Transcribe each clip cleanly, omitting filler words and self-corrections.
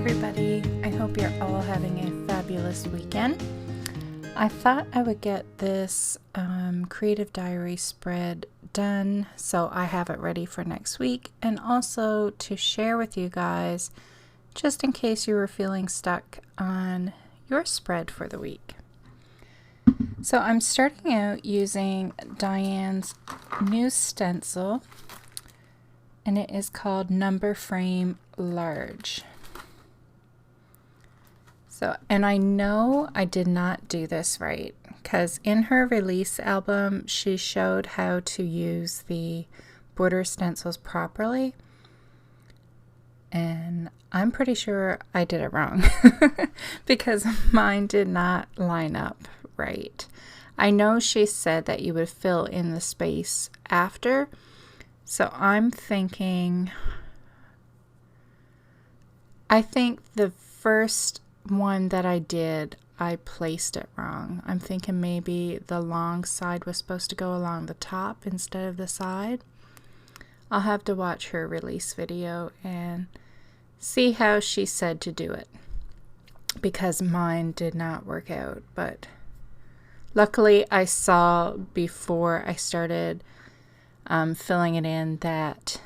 everybody, I hope you're all having a fabulous weekend. I thought I would get this creative diary spread done so I have it ready for next week, and also to share with you guys just in case you were feeling stuck on your spread for the week. So I'm starting out using Diane's new stencil, and it is called Number Frame Large. So, and I know I did not do this right, because in her release album she showed how to use the border stencils properly, and I'm pretty sure I did it wrong because mine did not line up right. I know she said that you would fill in the space after, so I'm thinking, I think the first one that I did, I placed it wrong. I'm thinking maybe the long side was supposed to go along the top instead of the side. I'll have to watch her release video and see how she said to do it, because mine did not work out. But luckily I saw before I started filling it in that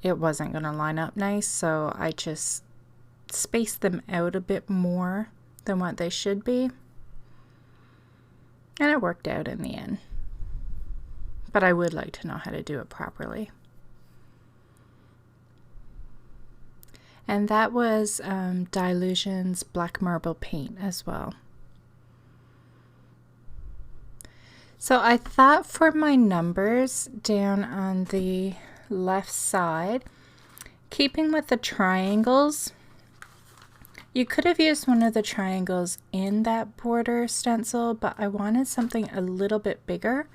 it wasn't going to line up nice, so I just spaced them out a bit more than what they should be, and it worked out in the end. But I would like to know how to do it properly. And that was Dylusions black marble paint as well. So I thought for my numbers down on the left side, keeping with the triangles, you could have used one of the triangles in that border stencil, but I wanted something a little bit bigger.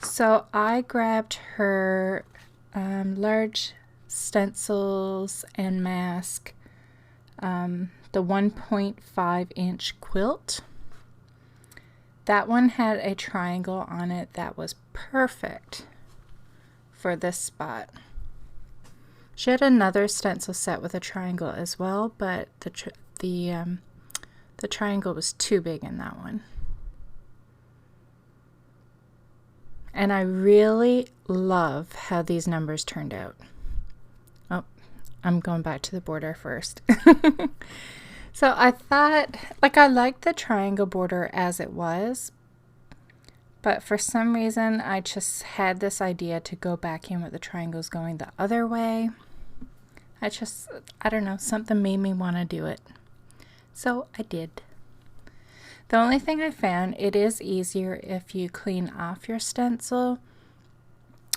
So I grabbed her large stencils and mask, the 1.5 inch quilt. That one had a triangle on it that was perfect for this spot. She had another stencil set with a triangle as well, but the triangle was too big in that one. And I really love how these numbers turned out. Oh, I'm going back to the border first. So I thought, like, I liked the triangle border as it was, but for some reason I just had this idea to go back in with the triangles going the other way. I don't know, something made me want to do it. So I did. The only thing I found, it is easier if you clean off your stencil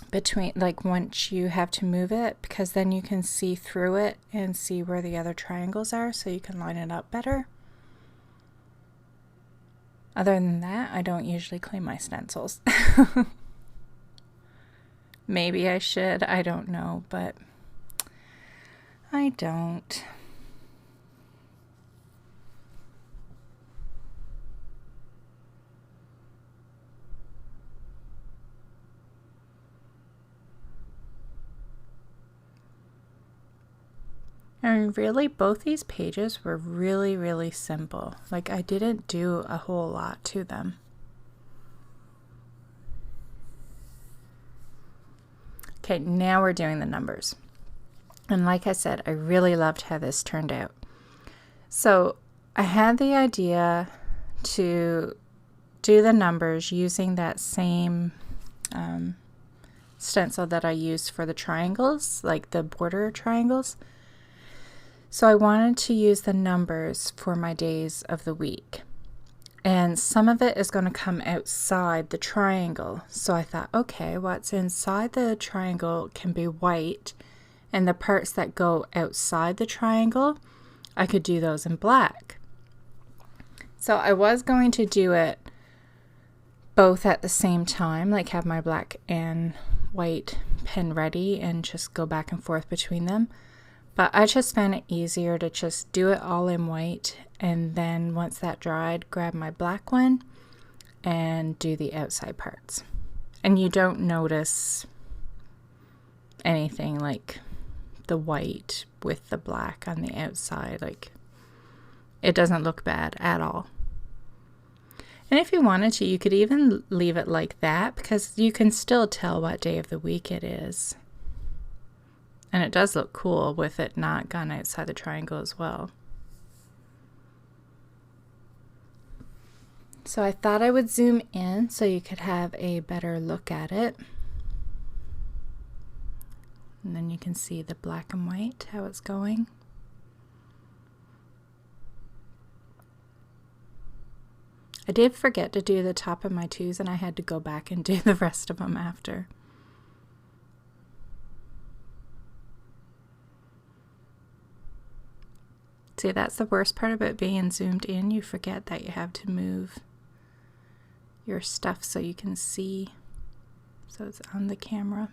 between, like, once you have to move it, because then you can see through it and see where the other triangles are, so you can line it up better. Other than that, I don't usually clean my stencils. Maybe I should, I don't know, but I don't. And really, both these pages were really, really simple. Like, I didn't do a whole lot to them. Okay, now we're doing the numbers. And like I said, I really loved how this turned out. So I had the idea to do the numbers using that same stencil that I used for the triangles, like the border triangles. So I wanted to use the numbers for my days of the week. And some of it is going to come outside the triangle. So I thought, okay, what's inside the triangle can be white, and the parts that go outside the triangle, I could do those in black. So I was going to do it both at the same time, like have my black and white pen ready and just go back and forth between them. But I just found it easier to just do it all in white, and then once that dried, grab my black one and do the outside parts. And you don't notice anything like the white with the black on the outside. Like, It doesn't look bad at all. And if you wanted to, you could even leave it like that because you can still tell what day of the week it is. And it does look cool with it not gone outside the triangle as well. So I thought I would zoom in so you could have a better look at it. And then you can see the black and white, how it's going. I did forget to do the top of my twos, and I had to go back and do the rest of them after. See, that's the worst part about being zoomed in. You forget that you have to move your stuff so you can see, so it's on the camera.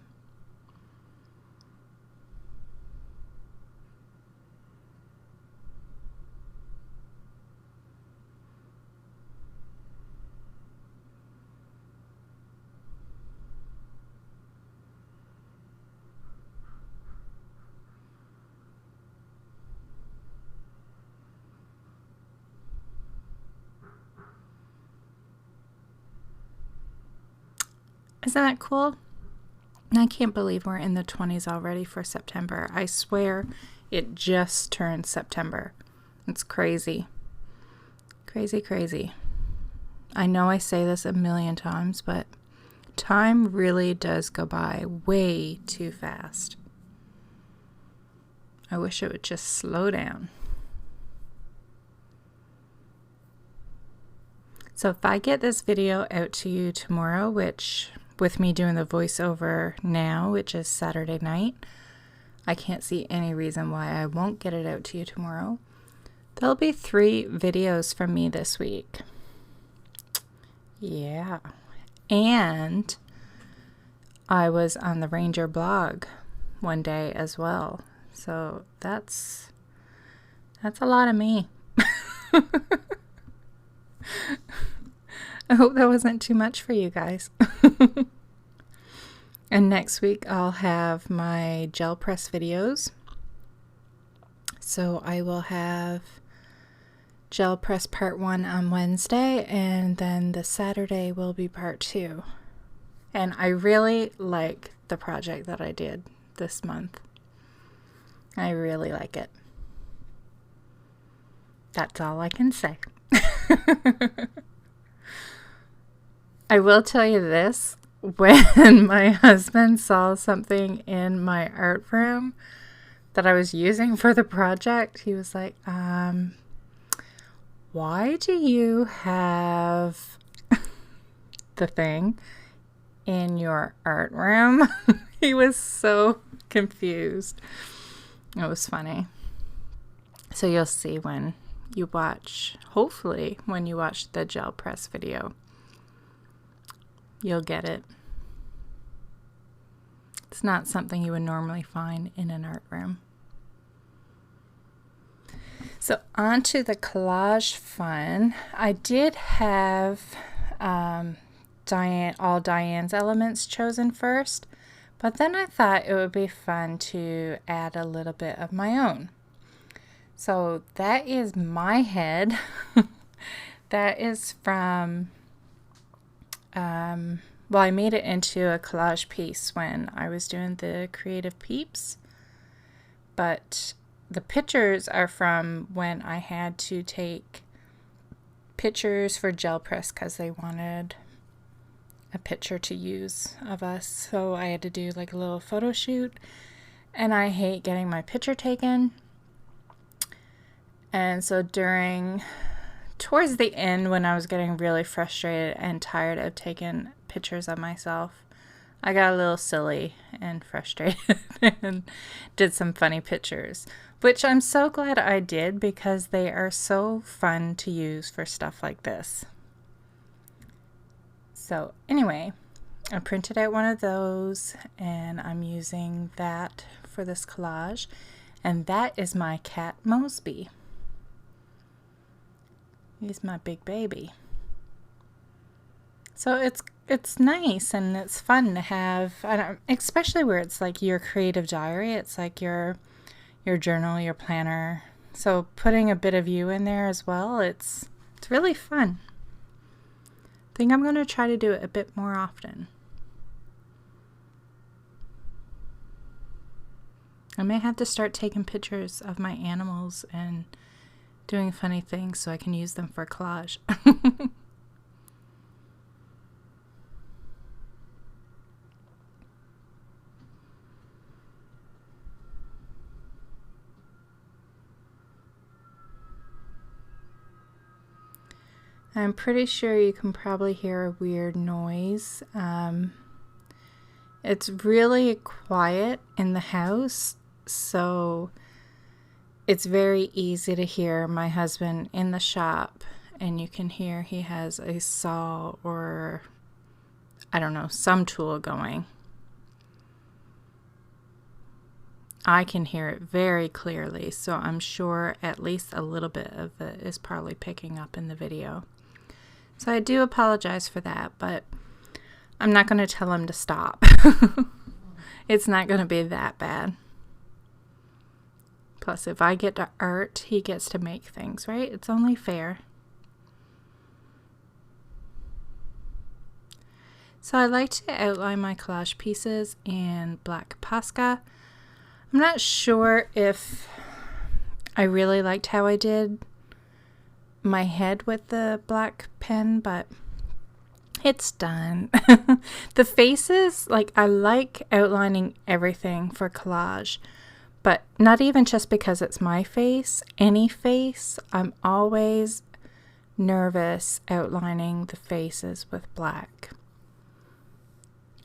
Isn't that cool? I can't believe we're in the 20s already for September. I swear it just turned September. It's crazy. Crazy, crazy. I know I say this a million times, but time really does go by way too fast. I wish it would just slow down. So if I get this video out to you tomorrow, which with me doing the voiceover now, which is Saturday night, I can't see any reason why I won't get it out to you tomorrow. There'll be 3 videos from me this week. Yeah. And I was on the Ranger blog one day as well. So that's a lot of me. I hope that wasn't too much for you guys. And next week I'll have my gel press videos. So I will have gel press part 1 on Wednesday, and then the Saturday will be part 2. And I really like the project that I did this month. I really like it. That's all I can say. I will tell you this, when my husband saw something in my art room that I was using for the project, he was like, why do you have the thing in your art room? He was so confused. It was funny. So you'll see when you watch, hopefully when you watch the gel press video. You'll get it. It's not something you would normally find in an art room. So on to the collage fun. I did have all Diane's elements chosen first, but then I thought it would be fun to add a little bit of my own. So that is my head. That is from well, I made it into a collage piece when I was doing the creative peeps, but the pictures are from when I had to take pictures for gel press because they wanted a picture to use of us. So I had to do like a little photo shoot, and I hate getting my picture taken. And so towards the end, when I was getting really frustrated and tired of taking pictures of myself, I got a little silly and frustrated and did some funny pictures, which I'm so glad I did because they are so fun to use for stuff like this. So anyway, I printed out one of those and I'm using that for this collage, and that is my cat Mosby. He's my big baby. So it's nice and it's fun to have, especially where it's like your creative diary. It's like your journal, your planner, So putting a bit of you in there as well, it's really fun. I think I'm going to try to do it a bit more often. I may have to start taking pictures of my animals and doing funny things so I can use them for collage. I'm pretty sure you can probably hear a weird noise. It's really quiet in the house, so it's very easy to hear my husband in the shop, and you can hear he has a saw or, I don't know, some tool going. I can hear it very clearly, so I'm sure at least a little bit of it is probably picking up in the video. So I do apologize for that, but I'm not going to tell him to stop. It's not going to be that bad. Plus, if I get to art, he gets to make things, right? It's only fair. So I like to outline my collage pieces in black Posca. I'm not sure if I really liked how I did my head with the black pen, but it's done. The faces, like, I like outlining everything for collage, but not even just because it's my face, any face. I'm always nervous outlining the faces with black.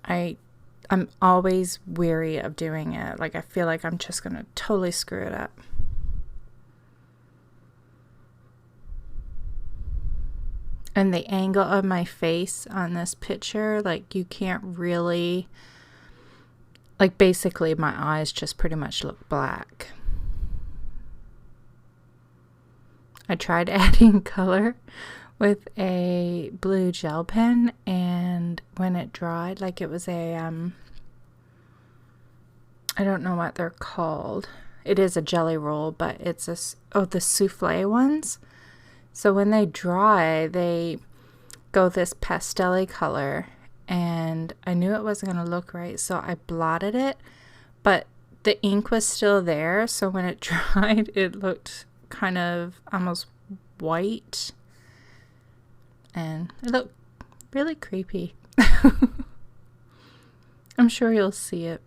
I'm always weary of doing it. Like, I feel like I'm just gonna totally screw it up. And the angle of my face on this picture, like, you can't really, like, basically my eyes just pretty much look black. I tried adding color with a blue gel pen, and when it dried, like, it was a, I don't know what they're called. It is a jelly roll, but it's the souffle ones. So when they dry, they go this pastel-y color, and I knew it wasn't going to look right, so I blotted it, but the ink was still there, so when it dried, it looked kind of almost white, and it looked really creepy. I'm sure you'll see it.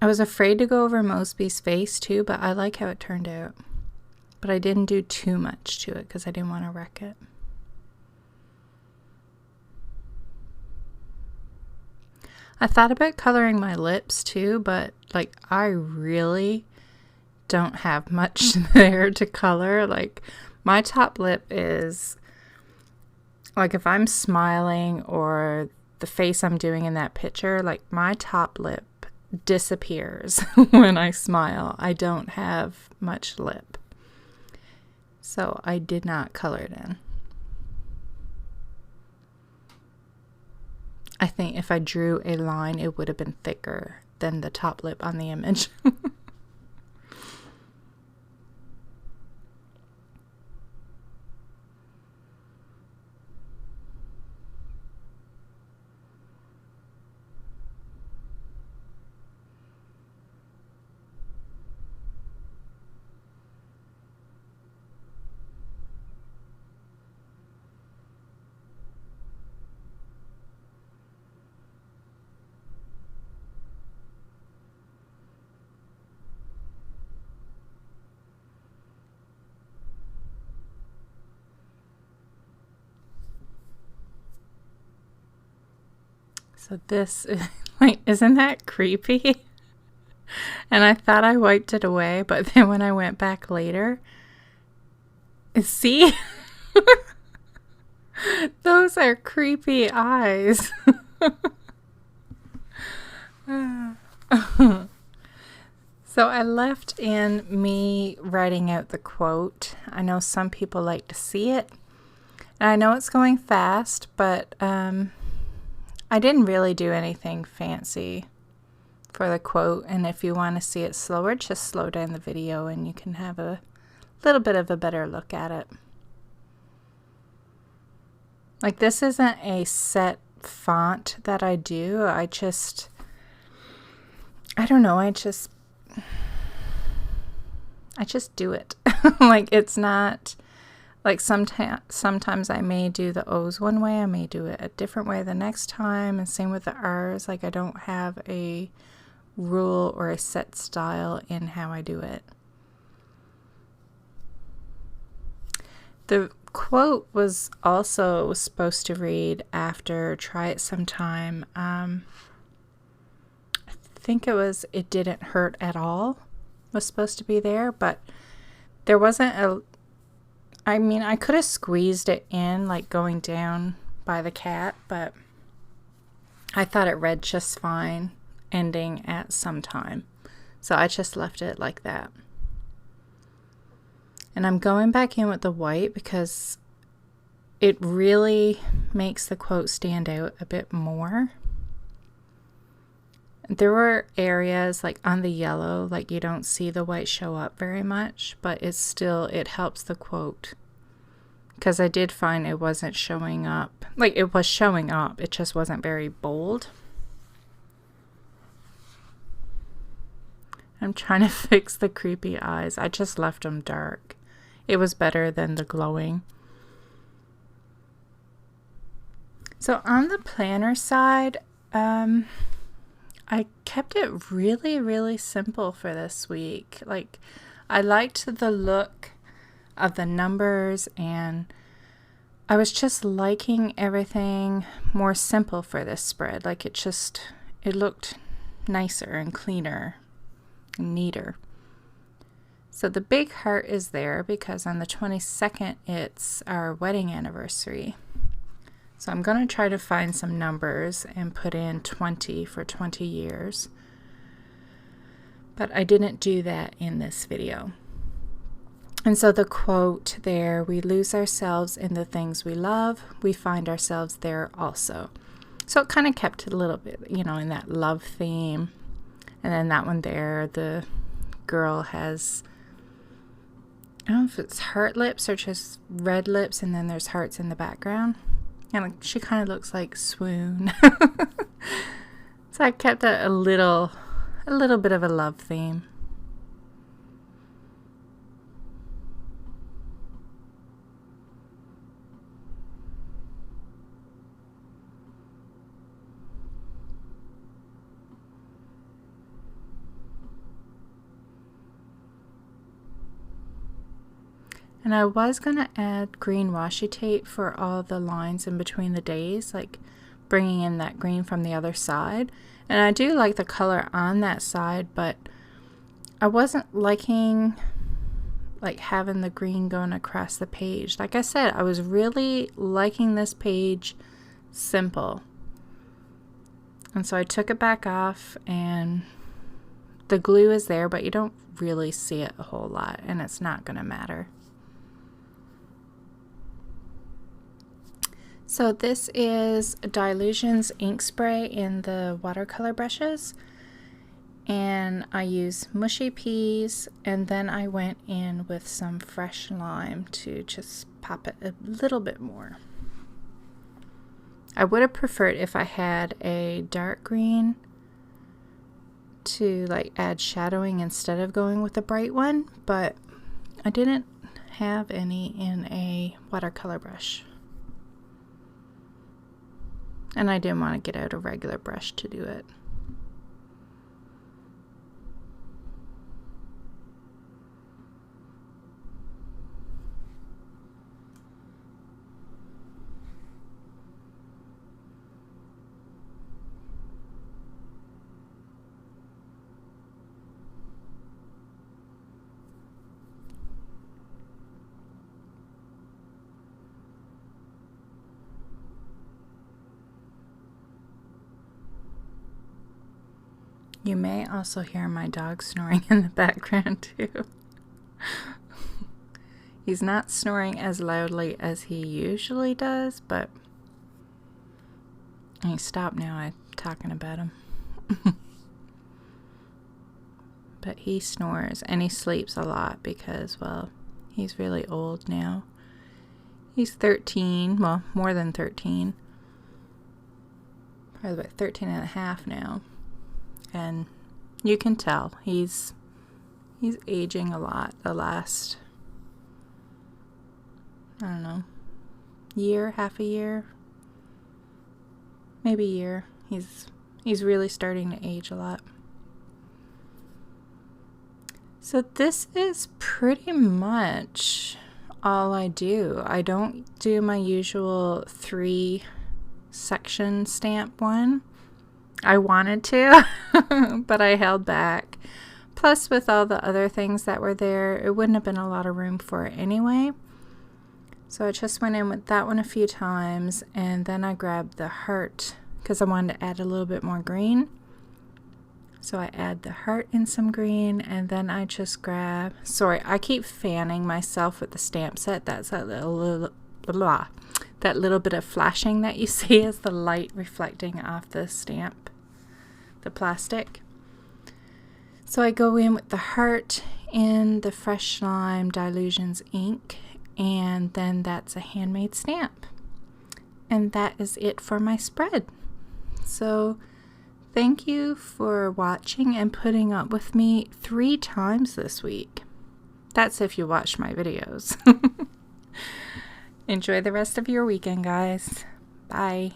I was afraid to go over Mosby's face too, but I like how it turned out. But I didn't do too much to it because I didn't want to wreck it. I thought about coloring my lips too, but like, I really don't have much there to color. Like, my top lip is, like, if I'm smiling or the face I'm doing in that picture, like, my top lip disappears when I smile. I don't have much lip, so I did not color it in. I think if I drew a line, it would have been thicker than the top lip on the image. So this, like, isn't that creepy? And I thought I wiped it away, but then when I went back later, see? Those are creepy eyes. So I left in me writing out the quote. I know some people like to see it. And I know it's going fast, but I didn't really do anything fancy. for the quote, and if you want to see it slower, just slow down the video and you can have a little bit of a better look at it. Like, this isn't a set font that I do. I don't know, I just do it. Like, it's not like sometimes I may do the O's one way, I may do it a different way the next time, and same with the R's. Like, I don't have a rule or a set style in how I do it. The quote was also supposed to read after "Try it sometime." I think it didn't hurt at all was supposed to be there, but there wasn't I could have squeezed it in, like going down by the cat, but I thought it read just fine ending at "sometime." So I just left it like that. And I'm going back in with the white because it really makes the quote stand out a bit more. There were areas like on the yellow, like you don't see the white show up very much, but it helps the quote. Because I did find it wasn't showing up. Like, it was showing up, it just wasn't very bold. I'm trying to fix the creepy eyes. I just left them dark. It was better than the glowing. So on the planner side, I kept it really, really simple for this week. Like, I liked the look of the numbers, and I was just liking everything more simple for this spread. Like, it looked nicer and cleaner and neater. So the big heart is there because on the 22nd, it's our wedding anniversary. So I'm going to try to find some numbers and put in 20 for 20 years. But I didn't do that in this video. And so the quote there, "We lose ourselves in the things we love. We find ourselves there also." So it kind of kept it a little bit, in that love theme. And then that one there, the girl has, I don't know if it's heart lips or just red lips, and then there's hearts in the background. And she kind of looks like Swoon. So I kept a little bit of a love theme. And I was going to add green washi tape for all the lines in between the days, like bringing in that green from the other side. And I do like the color on that side, but I wasn't liking like having the green going across the page. Like I said, I was really liking this page simple. And so I took it back off, and the glue is there, but you don't really see it a whole lot, and it's not going to matter. So this is Dylusions ink spray in the watercolor brushes, and I use Mushy Peas, and then I went in with some fresh lime to just pop it a little bit more. I would have preferred if I had a dark green to like add shadowing instead of going with the bright one, but I didn't have any in a watercolor brush. And I didn't want to get out a regular brush to do it. You may also hear my dog snoring in the background too. He's not snoring as loudly as he usually does, but he stopped now. I'm talking about him. but he snores and he sleeps a lot because, well, he's really old now. He's 13, well, more than 13. Probably about 13 and a half now. And you can tell he's aging a lot the last, I don't know, year, half a year, maybe a year. He's really starting to age a lot. So this is pretty much all I do. I don't do my usual 3-section stamp one. I wanted to, but I held back. Plus, with all the other things that were there, it wouldn't have been a lot of room for it anyway. So I just went in with that one a few times, and then I grabbed the heart because I wanted to add a little bit more green. So I add the heart in some green, and then I just grab, sorry, I keep fanning myself with the stamp set. That's that little bit of flashing that you see as the light reflecting off the stamp, the plastic. So I go in with the heart in the Fresh Slime Dylusions ink, and then that's a handmade stamp. And that is it for my spread. So thank you for watching and putting up with me 3 times this week. That's if you watched my videos. Enjoy the rest of your weekend, guys. Bye.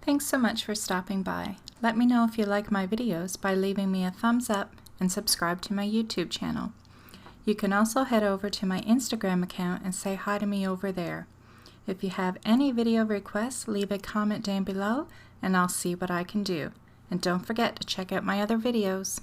Thanks so much for stopping by. Let me know if you like my videos by leaving me a thumbs up and subscribe to my YouTube channel. You can also head over to my Instagram account and say hi to me over there. If you have any video requests, leave a comment down below and I'll see what I can do. And don't forget to check out my other videos.